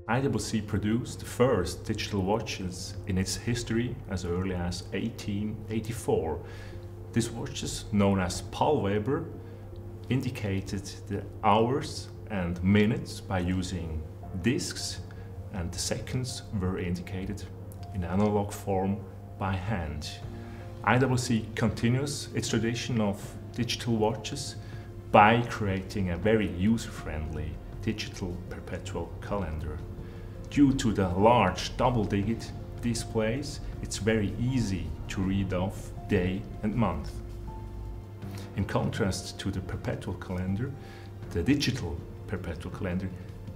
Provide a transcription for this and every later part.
IWC produced the first digital watches in its history as early as 1884. These watches, known as Pallweber, indicated the hours and minutes by using discs, and the seconds were indicated in analog form by hand. IWC continues its tradition of digital watches by creating a very user-friendly digital perpetual calendar. Due to the large double-digit displays, it's very easy to read off day and month. In contrast to the perpetual calendar, the digital perpetual calendar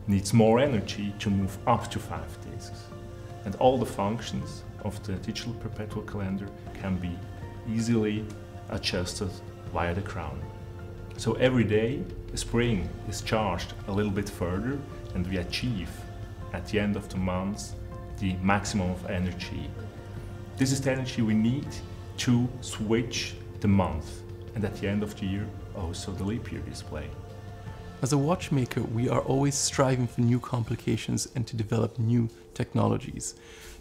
needs more energy to move up to 5 discs. And all the functions of the digital perpetual calendar can be easily adjusted via the crown. So every day the spring is charged a little bit further and we achieve at the end of the month the maximum of energy. This is the energy we need to switch the month, and at the end of the year also the leap year display. As a watchmaker, we are always striving for new complications and to develop new technologies.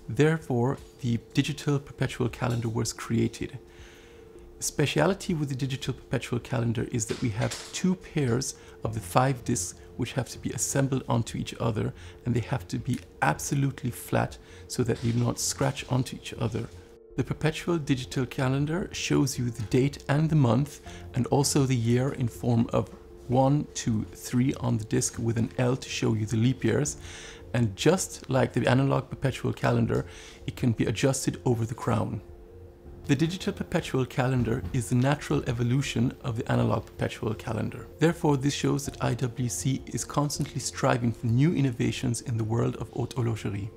Therefore, the digital perpetual calendar was created. The speciality with the digital perpetual calendar is that we have 2 pairs of the 5 discs which have to be assembled onto each other, and they have to be absolutely flat so that they do not scratch onto each other. The perpetual digital calendar shows you the date and the month, and also the year in form of 1, 2, 3 on the disc with an L to show you the leap years. And just like the analog perpetual calendar, it can be adjusted over the crown. The digital perpetual calendar is the natural evolution of the analog perpetual calendar. Therefore, this shows that IWC is constantly striving for new innovations in the world of haute horlogerie.